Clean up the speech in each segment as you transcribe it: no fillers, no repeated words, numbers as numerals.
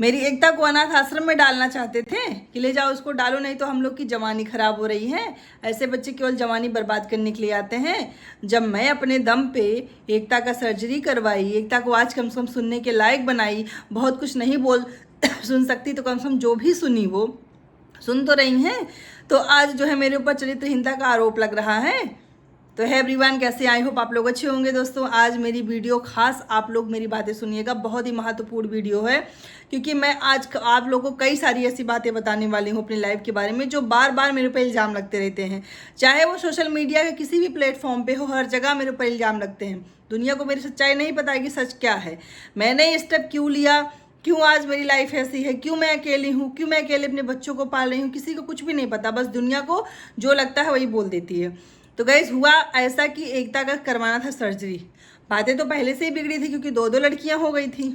मेरी एकता को अनाथ आश्रम में डालना चाहते थे कि ले जाओ उसको डालो, नहीं तो हम लोग की जवानी खराब हो रही है। ऐसे बच्चे केवल जवानी बर्बाद करने के लिए आते हैं। जब मैं अपने दम पे एकता का सर्जरी करवाई, एकता को आज कम से कम सुनने के लायक बनाई, बहुत कुछ नहीं बोल सुन सकती तो कम से कम जो भी सुनी वो सुन तो रही हैं, तो आज जो है मेरे ऊपर चरित्रहीनता का आरोप लग रहा है। तो है एवरीवन, कैसे? आई होप आप लोग अच्छे होंगे। दोस्तों, आज मेरी वीडियो खास आप लोग मेरी बातें सुनिएगा, बहुत ही महत्वपूर्ण वीडियो है, क्योंकि मैं आज आप लोगों को कई सारी ऐसी बातें बताने वाली हूँ अपनी लाइफ के बारे में जो बार बार मेरे ऊपर इल्ज़ाम लगते रहते हैं। चाहे वो सोशल मीडिया के किसी भी प्लेटफॉर्म पे हो, हर जगह मेरे ऊपर इल्ज़ाम लगते हैं। दुनिया को मेरी सच्चाई नहीं पता है कि सच क्या है, मैंने ये स्टेप क्यों लिया, क्यों आज मेरी लाइफ ऐसी है, क्यों मैं अकेली हूँ, क्यों मैं अकेले अपने बच्चों को पाल रही हूँ। किसी को कुछ भी नहीं पता, बस दुनिया को जो लगता है वही बोल देती है। तो गाइस, हुआ ऐसा कि एकता का करवाना था सर्जरी। बातें तो पहले से ही बिगड़ी थी क्योंकि दो लड़कियां हो गई थी।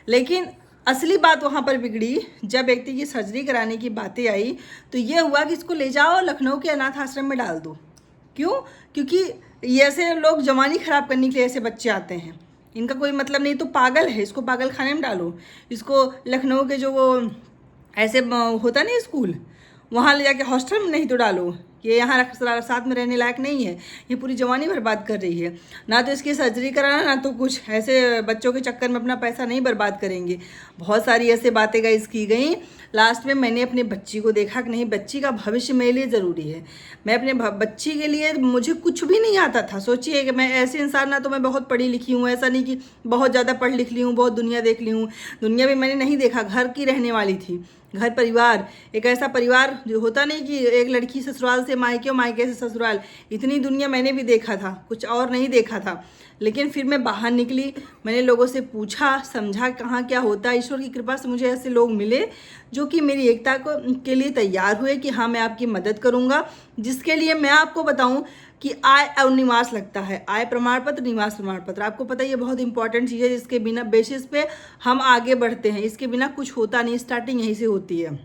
लेकिन असली बात वहाँ पर बिगड़ी जब एकता की सर्जरी कराने की बातें आई, तो ये हुआ कि इसको ले जाओ लखनऊ के अनाथ आश्रम में डाल दो। क्यों? क्योंकि ये ऐसे लोग जवानी खराब करने के लिए ऐसे बच्चे आते हैं, इनका कोई मतलब नहीं, तो पागल है, इसको पागल खाने में डालो। इसको लखनऊ के जो वो ऐसे होता नहीं स्कूल, वहाँ ले जाके हॉस्टल में नहीं तो डालो। ये यहाँ साथ में रहने लायक नहीं है, ये पूरी जवानी बर्बाद कर रही है। ना तो इसकी सर्जरी कराना, ना तो कुछ, ऐसे बच्चों के चक्कर में अपना पैसा नहीं बर्बाद करेंगे। बहुत सारी ऐसे बातें गाइस की गई। लास्ट में मैंने अपने बच्ची को देखा कि नहीं, बच्ची का भविष्य मेरे लिए ज़रूरी है। मैं अपने बच्ची के लिए, मुझे कुछ भी नहीं आता था। सोचिए कि मैं ऐसे इंसान, ना तो मैं बहुत पढ़ी लिखी हूँ, ऐसा नहीं कि बहुत ज़्यादा पढ़ लिख ली हूँ, बहुत दुनिया देख ली हूँ। दुनिया भी मैंने नहीं देखा, घर की रहने वाली थी। घर परिवार, एक ऐसा परिवार जो होता नहीं कि एक लड़की ससुराल से मायके और मायके से ससुराल, इतनी दुनिया मैंने भी देखा था, कुछ और नहीं देखा था। लेकिन फिर मैं बाहर निकली, मैंने लोगों से पूछा, समझा कहाँ क्या होता है। ईश्वर की कृपा से मुझे ऐसे लोग मिले जो कि मेरी एकता को के लिए तैयार हुए कि हाँ मैं आपकी मदद करूँगा। जिसके लिए मैं आपको बताऊँ कि आय और निवास लगता है, आय प्रमाण पत्र, निवास प्रमाण पत्र। आपको पता है ये बहुत इंपॉर्टेंट चीज़ है, जिसके बिना बेसिस पे हम आगे बढ़ते हैं। इसके बिना कुछ होता नहीं, स्टार्टिंग यहीं से होती है।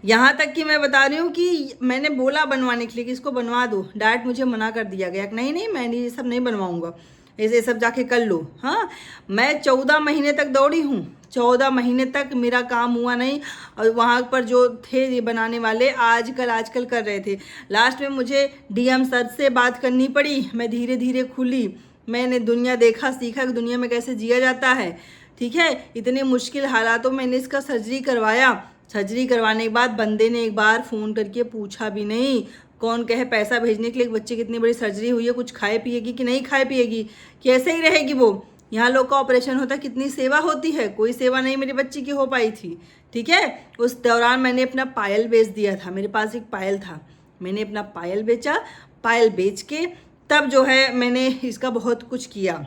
यहाँ तक कि मैं बता रही हूँ कि मैंने बोला बनवाने के लिए कि इसको बनवा दो, डायरेक्ट मुझे मना कर दिया गया कि नहीं नहीं, मैं ये सब नहीं बनवाऊँगा, ऐसे सब जाके कर लो। हाँ, मैं 14 महीने तक दौड़ी हूँ, 14 महीने तक मेरा काम हुआ नहीं। और वहाँ पर जो थे ये बनाने वाले आजकल कर रहे थे। लास्ट में मुझे डीएम सर से बात करनी पड़ी। मैं धीरे धीरे खुली, मैंने दुनिया देखा, सीखा कि दुनिया में कैसे जिया जाता है। ठीक है, इतने मुश्किल हालातों में मैंने इसका सर्जरी करवाया। सर्जरी करवाने के बाद बंदे ने एक बार फ़ोन करके पूछा भी नहीं, कौन कहे पैसा भेजने के लिए, बच्चे की इतनी बड़ी सर्जरी हुई है, कुछ खाए पिएगी कि नहीं खाए पिएगी, कैसे ही रहेगी वो। यहाँ लोग का ऑपरेशन होता है, कितनी सेवा होती है, कोई सेवा नहीं मेरी बच्ची की हो पाई थी। ठीक है, उस दौरान मैंने अपना पायल बेच दिया था, मेरे पास एक पायल था, मैंने अपना पायल बेचा। पायल बेच के तब जो है मैंने इसका बहुत कुछ किया।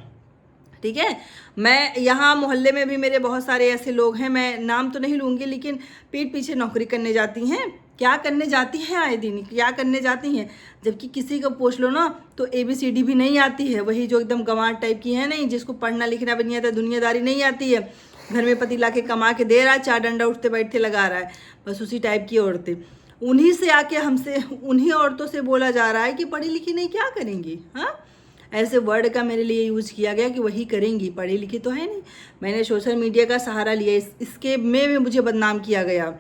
ठीक है, मैं यहाँ मोहल्ले में भी मेरे बहुत सारे ऐसे लोग हैं, मैं नाम तो नहीं लूँगी, लेकिन पीठ पीछे नौकरी करने जाती हैं। क्या करने जाती हैं? आए दिन क्या करने जाती हैं, जबकि किसी को पूछ लो ना तो ABCD भी नहीं आती है। वही जो एकदम गंवार टाइप की है, नहीं, जिसको पढ़ना लिखना भी नहीं आता, दुनियादारी नहीं आती है, घर में पति ला के कमा के दे रहा है, 4 डंडा उठते बैठते लगा रहा है, बस उसी टाइप की औरतें। उन्हीं से आके हमसे, उन्हीं औरतों से बोला जा रहा है कि पढ़ी लिखी नहीं क्या करेंगी। हाँ, ऐसे वर्ड का मेरे लिए यूज़ किया गया कि वही करेंगी, पढ़ी लिखी तो है नहीं। मैंने सोशल मीडिया का सहारा लिया, इसके में मुझे बदनाम किया गया।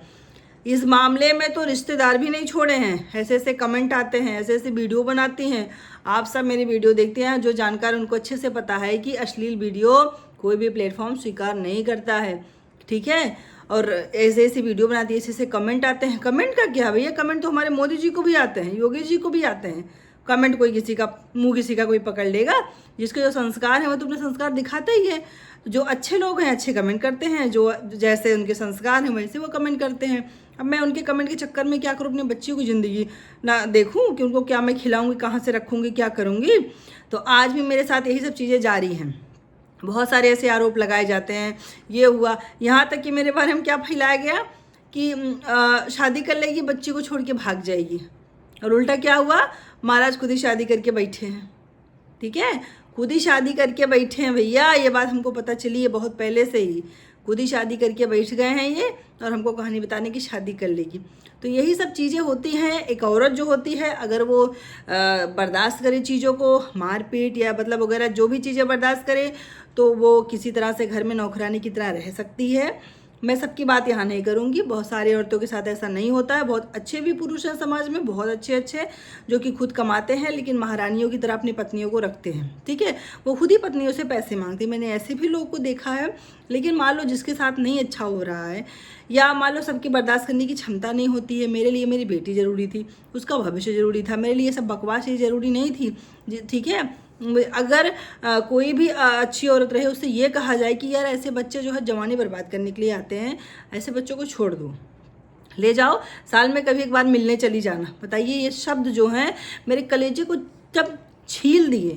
इस मामले में तो रिश्तेदार भी नहीं छोड़े हैं, ऐसे ऐसे कमेंट आते हैं, ऐसे ऐसे वीडियो बनाती हैं। आप सब मेरी वीडियो देखते हैं, जो जानकार उनको अच्छे से पता है कि अश्लील वीडियो कोई भी प्लेटफॉर्म स्वीकार नहीं करता है। ठीक है, और ऐसे ऐसी वीडियो बनाती है, ऐसे ऐसे कमेंट आते हैं। कमेंट का क्या भैया, कमेंट तो हमारे मोदी जी को भी आते हैं, योगी जी को भी आते हैं। कमेंट कोई किसी का मुंह किसी का कोई पकड़ लेगा? जिसके जो संस्कार है वो तो अपने संस्कार दिखाते ही है। जो अच्छे लोग हैं अच्छे कमेंट करते हैं, जो जैसे उनके संस्कार हैं वैसे वो कमेंट करते हैं। अब मैं उनके कमेंट के चक्कर में क्या करूँ, अपनी बच्चियों की ज़िंदगी ना देखूँ कि उनको क्या मैं खिलाऊँगी, कहाँ से रखूँगी, क्या करूँगी। तो आज भी मेरे साथ यही सब चीज़ें जारी हैं। बहुत सारे ऐसे आरोप लगाए जाते हैं, ये हुआ, यहाँ तक कि मेरे बारे में क्या फैलाया गया कि शादी कर लेगी, बच्ची को छोड़ के भाग जाएगी। और उल्टा क्या हुआ, महाराज खुद ही शादी करके बैठे हैं। ठीक है, खुद ही शादी करके बैठे हैं भैया, ये बात हमको पता चली है बहुत पहले से ही। खुद ही शादी करके बैठ गए हैं ये, और हमको कहानी बताने की शादी कर लेगी। तो यही सब चीज़ें होती हैं। एक औरत जो होती है, अगर वो बर्दाश्त करे चीज़ों को, मारपीट या मतलब वगैरह जो भी चीज़ें बर्दाश्त करे, तो वो किसी तरह से घर में नौकरानी की तरह रह सकती है। मैं सबकी बात यहाँ नहीं करूँगी, बहुत सारी औरतों के साथ ऐसा नहीं होता है। बहुत अच्छे भी पुरुष हैं समाज में, बहुत अच्छे अच्छे, जो कि खुद कमाते हैं लेकिन महारानियों की तरह अपनी पत्नियों को रखते हैं। ठीक है, वो खुद ही पत्नियों से पैसे मांगते हैं। मैंने ऐसे भी लोगों को देखा है। लेकिन मान लो जिसके साथ नहीं अच्छा हो रहा है, या मान लो सबकी बर्दाश्त करने की क्षमता नहीं होती है। मेरे लिए मेरी बेटी ज़रूरी थी, उसका भविष्य ज़रूरी था, मेरे लिए सब बकवास ये ज़रूरी नहीं थी। ठीक है, अगर कोई भी अच्छी औरत रहे, उससे ये कहा जाए कि यार ऐसे बच्चे जो है जवानी बर्बाद करने के लिए आते हैं, ऐसे बच्चों को छोड़ दो, ले जाओ, साल में कभी एक बार मिलने चली जाना। बताइए, ये शब्द जो हैं मेरे कलेजे को जब छील दिए,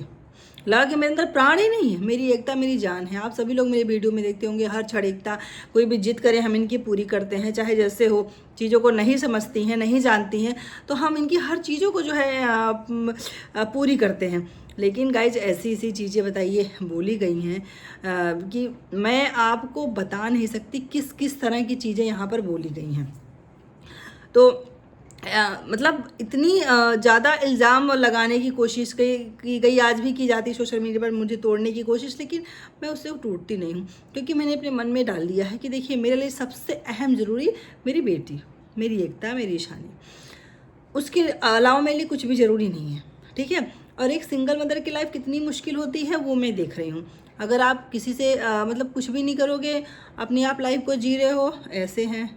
लगा कि मेरे अंदर प्राण ही नहीं है। मेरी एकता मेरी जान है। आप सभी लोग मेरे वीडियो में देखते होंगे, हर क्षण एकता, कोई भी जिद करे हम इनकी पूरी करते हैं, चाहे जैसे हो। चीज़ों को नहीं समझती हैं, नहीं जानती हैं, तो हम इनकी हर चीज़ों को जो है पूरी करते हैं। लेकिन गाइज ऐसी ऐसी चीज़ें बताइए बोली गई हैं कि मैं आपको बता नहीं सकती किस किस तरह की चीज़ें यहाँ पर बोली गई हैं। तो मतलब इतनी ज़्यादा इल्ज़ाम लगाने की कोशिश की गई, आज भी की जाती सोशल मीडिया पर, मुझे तोड़ने की कोशिश, लेकिन मैं उससे टूटती नहीं हूँ। क्योंकि मैंने अपने मन में डाल लिया है कि देखिए, मेरे लिए सबसे अहम ज़रूरी मेरी बेटी, मेरी एकता, मेरी ईशानी। उसके अलावा मेरे लिए कुछ भी ज़रूरी नहीं है। ठीक है, और एक सिंगल मदर की लाइफ कितनी मुश्किल होती है वो मैं देख रही हूँ। अगर आप किसी से मतलब कुछ भी नहीं करोगे, अपनी आप लाइफ को जी रहे हो, ऐसे हैं,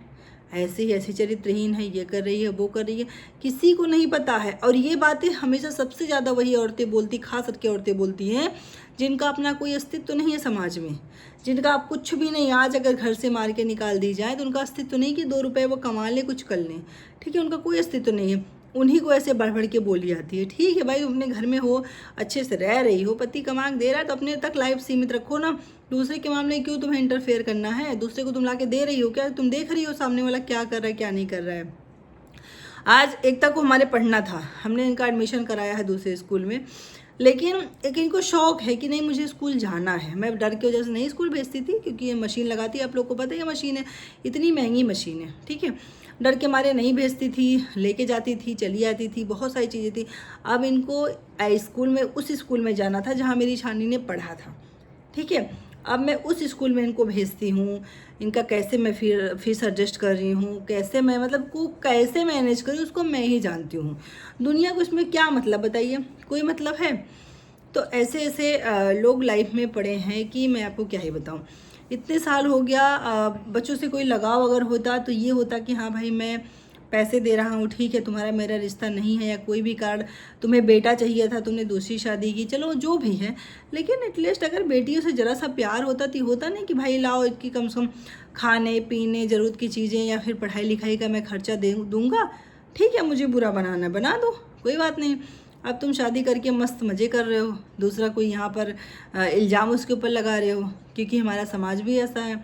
ऐसे ही, ऐसी चरित्रहीन है, ये कर रही है, वो कर रही है, किसी को नहीं पता है। और ये बातें हमेशा सबसे ज़्यादा वही औरतें बोलती, खास करके औरतें बोलती हैं जिनका अपना कोई अस्तित्व तो नहीं है समाज में, जिनका आप कुछ भी नहीं, आज अगर घर से मार के निकाल दी जाए तो उनका अस्तित्व नहीं कि 2 रुपये वो कमा लें, कुछ कर लें। ठीक है, उनका कोई अस्तित्व नहीं है। उन्हीं को ऐसे बढ़ बढ़ के बोली जाती है। ठीक है भाई, अपने घर में हो, अच्छे से रह रही हो, पति कमा के दे रहा है तो अपने तक लाइफ सीमित रखो ना। दूसरे के मामले में क्यों तुम्हें इंटरफेयर करना है? दूसरे को तुम ला के दे रही हो, क्या तुम देख रही हो सामने वाला क्या कर रहा है, क्या नहीं कर रहा है? आज एकता को हमारे पढ़ना था, हमने इनका एडमिशन कराया है दूसरे स्कूल में, लेकिन एक इनको शौक है कि नहीं मुझे स्कूल जाना है। मैं डर की वजह से नहीं स्कूल भेजती थी, क्योंकि ये मशीन लगाती है, आप लोग को पता है ये मशीन है, इतनी महंगी मशीन है। ठीक है, डर के मारे नहीं भेजती थी, लेके जाती थी, चली आती थी, बहुत सारी चीज़ें थी। अब इनको स्कूल में, उस स्कूल में जाना था जहाँ मेरी ईशानी ने पढ़ा था। ठीक है, अब मैं उस स्कूल में इनको भेजती हूँ, इनका कैसे मैं फीस एडजस्ट कर रही हूँ, कैसे मैं मतलब को कैसे मैनेज करूँ, उसको मैं ही जानती हूँ। दुनिया को इसमें क्या मतलब, बताइए, कोई मतलब है? तो ऐसे ऐसे लोग लाइफ में पड़े हैं कि मैं आपको क्या ही बताऊँ। इतने साल हो गया, बच्चों से कोई लगाव अगर होता तो ये होता कि हाँ भाई मैं पैसे दे रहा हूँ, ठीक है, तुम्हारा मेरा रिश्ता नहीं है, या कोई भी कारण, तुम्हें बेटा चाहिए था, तुमने दूसरी शादी की, चलो जो भी है, लेकिन एटलीस्ट अगर बेटियों से ज़रा सा प्यार होता तो होता नहीं कि भाई लाओ इसकी कम से कम खाने पीने ज़रूरत की चीज़ें या फिर पढ़ाई लिखाई का मैं खर्चा दूँगा। ठीक है, मुझे बुरा बनाना बना दो, कोई बात नहीं। अब तुम शादी करके मस्त मज़े कर रहे हो, दूसरा कोई यहाँ पर इल्ज़ाम उसके ऊपर लगा रहे हो, क्योंकि हमारा समाज भी ऐसा है।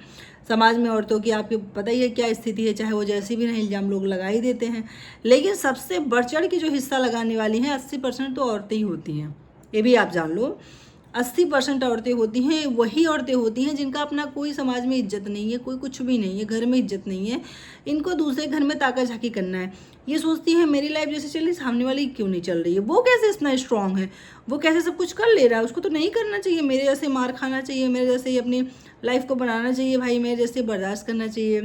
समाज में औरतों की आपको पता ही है क्या स्थिति है, चाहे वो जैसी भी रहें, इल्ज़ाम लोग लगा ही देते हैं। लेकिन सबसे बढ़ चढ़ के जो हिस्सा लगाने वाली हैं 80% तो औरतें ही होती हैं, ये भी आप जान लो। 80% औरतें होती हैं, वही औरतें होती हैं जिनका अपना कोई समाज में इज्जत नहीं है, कोई कुछ भी नहीं है, घर में इज्जत नहीं है, इनको दूसरे घर में ताका झाकी करना है। ये सोचती है मेरी लाइफ जैसे चल रही सामने वाली क्यों नहीं चल रही है, वो कैसे इतना स्ट्रांग है, वो कैसे सब कुछ कर ले रहा है, उसको तो नहीं करना चाहिए, मेरे जैसे मार खाना चाहिए, मेरे जैसे ही अपनी लाइफ को बनाना चाहिए भाई, मेरे जैसे बर्दाश्त करना चाहिए,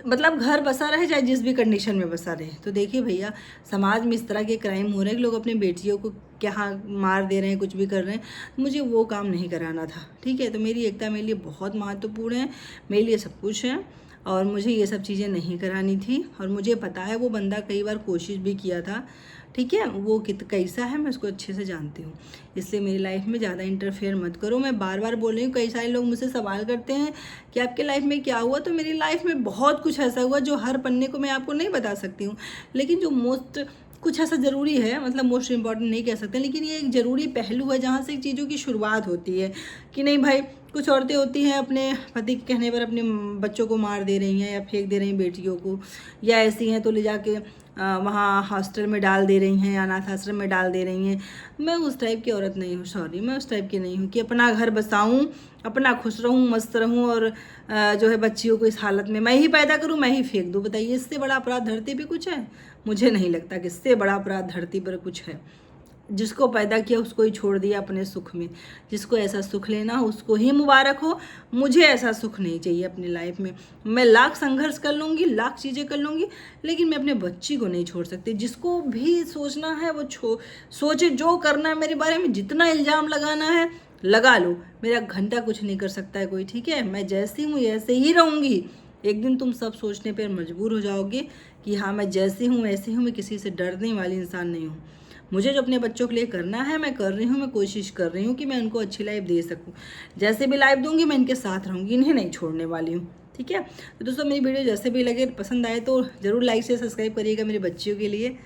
मतलब घर बसा रहे चाहे जिस भी कंडीशन में बसा रहे। तो देखिए भैया, समाज में इस तरह के क्राइम हो रहे हैं कि लोग अपनी बेटियों को क्या मार दे रहे हैं, कुछ भी कर रहे हैं, मुझे वो काम नहीं कराना था। ठीक है, तो मेरी एकता मेरे लिए बहुत महत्वपूर्ण है, मेरे लिए सब कुछ है, और मुझे ये सब चीज़ें नहीं करानी थी। और मुझे पता है वो बंदा कई बार कोशिश भी किया था, ठीक है, वो कैसा है मैं उसको अच्छे से जानती हूँ, इसलिए मेरी लाइफ में ज़्यादा इंटरफेयर मत करो। मैं बार बार बोल रही हूँ, कई सारे लोग मुझसे सवाल करते हैं कि आपके लाइफ में क्या हुआ, तो मेरी लाइफ में बहुत कुछ ऐसा हुआ जो हर पन्ने को मैं आपको नहीं बता सकती हूँ, लेकिन जो कुछ ऐसा ज़रूरी है, मतलब मोस्ट इम्पॉर्टेंट नहीं कह सकते, लेकिन ये एक ज़रूरी पहलू है जहाँ से चीज़ों की शुरुआत होती है कि नहीं भाई, कुछ औरतें होती हैं अपने पति के कहने पर अपने बच्चों को मार दे रही हैं या फेंक दे रही हैं बेटियों को, या ऐसी हैं तो ले जाके वहाँ हॉस्टल में डाल दे रही हैं, अनाथ आश्रम में डाल दे रही हैं। मैं उस टाइप की औरत नहीं हूँ, सॉरी, मैं उस टाइप की नहीं हूँ कि अपना घर बसाऊँ, अपना खुश रहूँ, मस्त रहूँ और जो है बच्चियों को इस हालत में मैं ही पैदा करूँ, मैं ही फेंक दूँ। बताइए, इससे बड़ा अपराध धरती पे कुछ है? मुझे नहीं लगता कि इससे बड़ा अपराध धरती पर कुछ है। जिसको पैदा किया उसको ही छोड़ दिया अपने सुख में। जिसको ऐसा सुख लेना हो उसको ही मुबारक हो। मुझे ऐसा सुख नहीं चाहिए अपनी लाइफ में। मैं लाख संघर्ष कर लूँगी, लाख चीज़ें कर लूँगी, लेकिन मैं अपने बच्ची को नहीं छोड़ सकती। जिसको भी सोचना है वो सोचे, जो करना है मेरे बारे में, जितना इल्ज़ाम लगाना है लगा लो, मेरा घंटा कुछ नहीं कर सकता है कोई, ठीक है? मैं जैसी हूँ ऐसे ही रहूँगी। एक दिन तुम सब सोचने पर मजबूर हो जाओगे कि हाँ, मैं जैसी हूँ ऐसी हूँ, मैं किसी से डरने वाली इंसान नहीं हूँ। मुझे जो अपने बच्चों के लिए करना है मैं कर रही हूँ, मैं कोशिश कर रही हूँ कि मैं उनको अच्छी लाइफ दे सकूँ। जैसे भी लाइफ दूंगी मैं इनके साथ रहूँगी, इन्हें नहीं छोड़ने वाली हूँ, ठीक है? तो दोस्तों, मेरी वीडियो जैसे भी लगे, पसंद आए तो ज़रूर लाइक से सब्सक्राइब करिएगा मेरी बच्चियों के लिए।